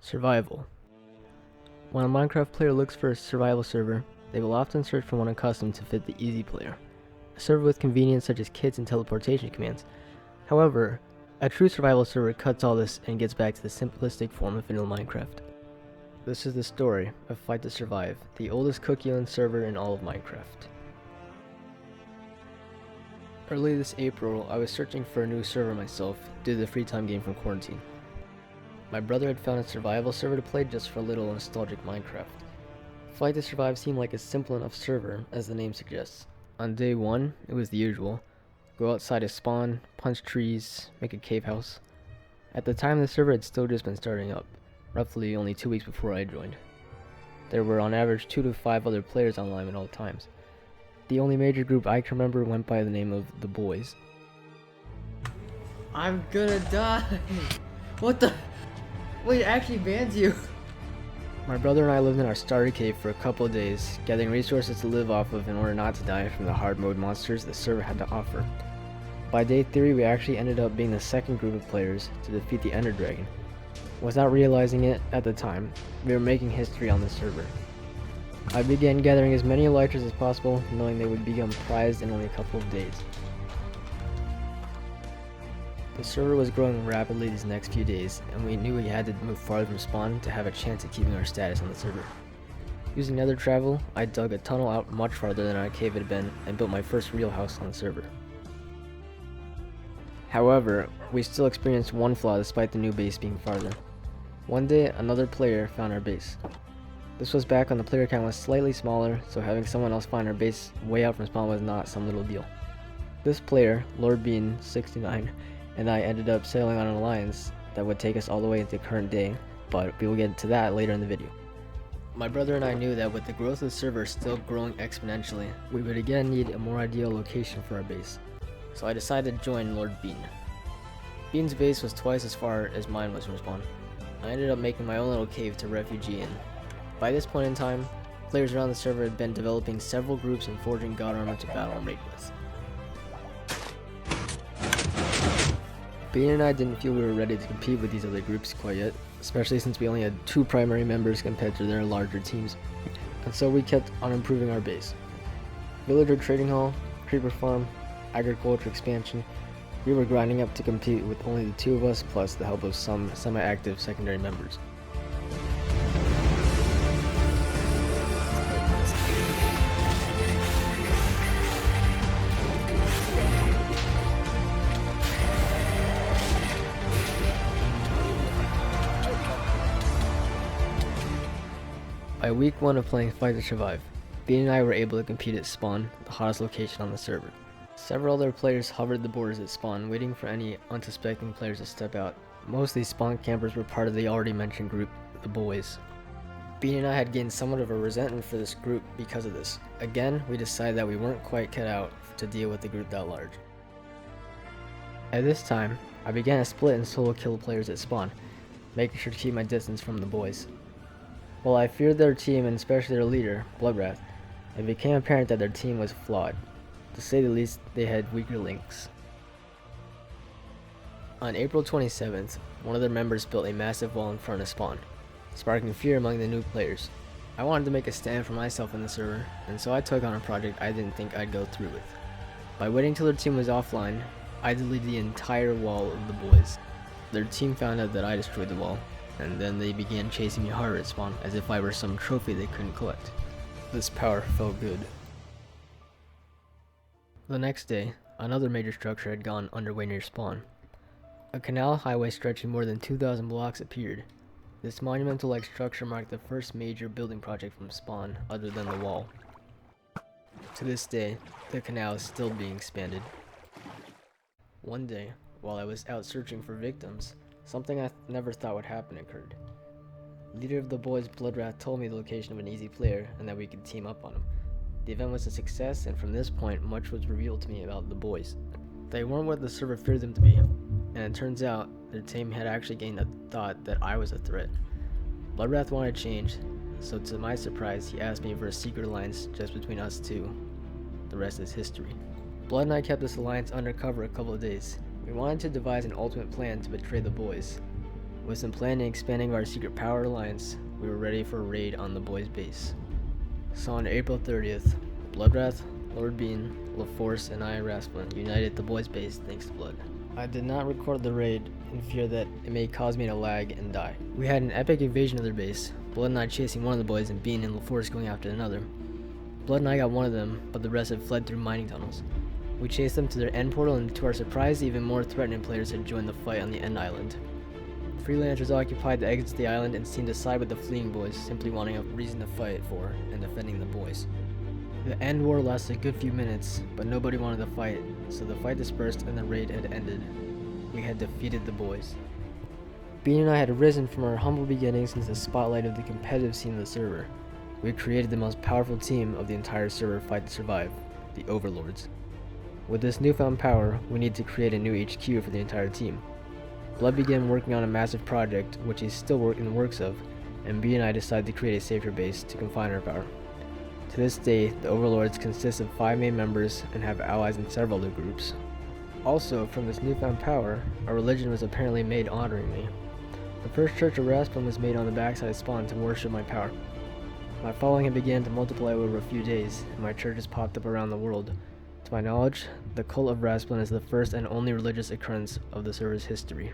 Survival. When a Minecraft player looks for a survival server, they will often search for one custom to fit the easy player, a server with convenience such as kits and teleportation commands. However, a true survival server cuts all this and gets back to the simplistic form of vanilla Minecraft. This is the story of Fight to Survive, the oldest cookie-owned server in all of Minecraft. Early this April, I was searching for a new server myself due to the free time gained from quarantine. My brother had found a survival server to play just for a little nostalgic Minecraft. Fight to Survive seemed like a simple enough server, as the name suggests. On day 1, it was the usual. Go outside to spawn, punch trees, make a cave house. At the time, the server had still just been starting up, roughly only 2 weeks before I joined. There were on average 2 to 5 other players online at all times. The only major group I can remember went by the name of the Boys. I'm gonna die! What the? Wait, it actually bans you! My brother and I lived in our starter cave for a couple of days, gathering resources to live off of in order not to die from the hard mode monsters the server had to offer. By day 3, we actually ended up being the second group of players to defeat the Ender Dragon. Without realizing it at the time, we were making history on the server. I began gathering as many elytras as possible, knowing they would become prized in only a couple of days. The server was growing rapidly these next few days, and we knew we had to move farther from spawn to have a chance at keeping our status on the server. Using nether travel, I dug a tunnel out much farther than our cave had been and built my first real house on the server. However, we still experienced one flaw despite the new base being farther. One day, another player found our base. This was back when the player count was slightly smaller, so having someone else find our base way out from spawn was not some little deal. This player, Lord Bean 69, and I ended up sailing on an alliance that would take us all the way into current day, but we will get to that later in the video. My brother and I knew that with the growth of the server still growing exponentially, we would again need a more ideal location for our base. So I decided to join Lord Bean. Bean's base was twice as far as mine was from spawn. I ended up making my own little cave to refugee in. By this point in time, players around the server had been developing several groups and forging god armor to battle and raid with. Bean and I didn't feel we were ready to compete with these other groups quite yet, especially since we only had 2 primary members compared to their larger teams, and so we kept on improving our base. Villager trading hall, creeper farm, agriculture expansion, we were grinding up to compete with only the 2 of us plus the help of some semi-active secondary members. By week 1 of playing Fight to Survive, Bean and I were able to compete at spawn, the hottest location on the server. Several other players hovered the borders at spawn, waiting for any unsuspecting players to step out. Most of these spawn campers were part of the already mentioned group, the Boys. Bean and I had gained somewhat of a resentment for this group because of this. Again, we decided that we weren't quite cut out to deal with the group that large. At this time, I began to split and solo kill players at spawn, making sure to keep my distance from the Boys. While I feared their team and especially their leader, Bloodwrath, it became apparent that their team was flawed. To say the least, they had weaker links. On April 27th, one of their members built a massive wall in front of spawn, sparking fear among the new players. I wanted to make a stand for myself in the server, and so I took on a project I didn't think I'd go through with. By waiting till their team was offline, I deleted the entire wall of the Boys. Their team found out that I destroyed the wall, and then they began chasing me harder at spawn, as if I were some trophy they couldn't collect. This power felt good. The next day, another major structure had gone underway near spawn. A canal highway stretching more than 2,000 blocks appeared. This monumental-like structure marked the first major building project from spawn other than the wall. To this day, the canal is still being expanded. One day, while I was out searching for victims, something I never thought would happen occurred. Leader of the Boys, Bloodwrath, told me the location of an easy player and that we could team up on him. The event was a success, and from this point, much was revealed to me about the Boys. They weren't what the server feared them to be, and it turns out their team had actually gained the thought that I was a threat. Bloodwrath wanted change, so to my surprise, he asked me for a secret alliance just between us 2. The rest is history. Blood and I kept this alliance undercover a couple of days. We wanted to devise an ultimate plan to betray the Boys. With some planning and expanding of our secret power alliance, we were ready for a raid on the boys' base. So on April 30th, Bloodwrath, Lord Bean, LaForce, and I, Rasplin, united the boys' base thanks to Blood. I did not record the raid in fear that it may cause me to lag and die. We had an epic invasion of their base, Blood and I chasing one of the boys and Bean and LaForce going after another. Blood and I got one of them, but the rest had fled through mining tunnels. We chased them to their end portal, and to our surprise, even more threatening players had joined the fight on the end island. Freelancers occupied the exits of the island and seemed to side with the fleeing boys, simply wanting a reason to fight for and defending the boys. The end war lasted a good few minutes, but nobody wanted to fight, so the fight dispersed and the raid had ended. We had defeated the boys. Bean and I had risen from our humble beginnings into the spotlight of the competitive scene of the server. We had created the most powerful team of the entire server fight to survive, the Overlords. With this newfound power, we need to create a new HQ for the entire team. Blood began working on a massive project, which he's still in the works of, and B and I decided to create a safer base to confine our power. To this day, the Overlords consist of 5 main members and have allies in several other groups. Also, from this newfound power, a religion was apparently made honoring me. The first church of Rasplin was made on the backside of Spawn to worship my power. My following had began to multiply over a few days, and my churches popped up around the world. To my knowledge, the cult of Rasplin is the first and only religious occurrence of the server's history.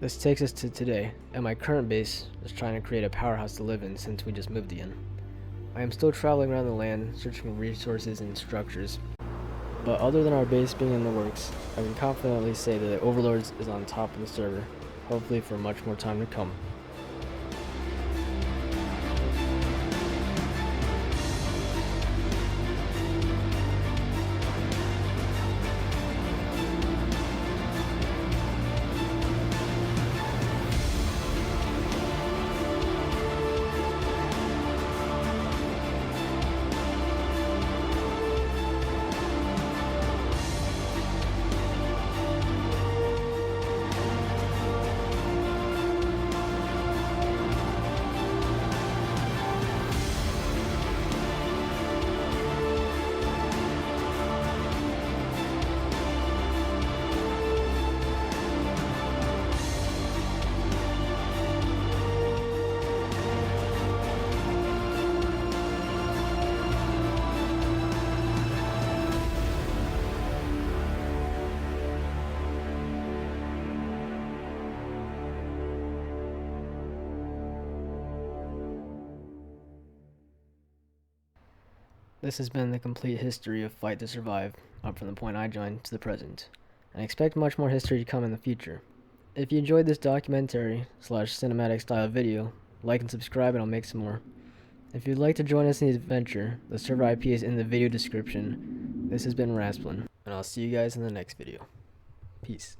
This takes us to today, and my current base is trying to create a powerhouse to live in since we just moved in. I am still traveling around the land, searching for resources and structures. But other than our base being in the works, I can confidently say that the Overlords is on top of the server, hopefully for much more time to come. This has been the complete history of Fight to Survive, up from the point I joined to the present, and I expect much more history to come in the future. If you enjoyed this documentary/cinematic style video, like and subscribe and I'll make some more. If you'd like to join us in the adventure, the server IP is in the video description. This has been Rasplin, and I'll see you guys in the next video. Peace.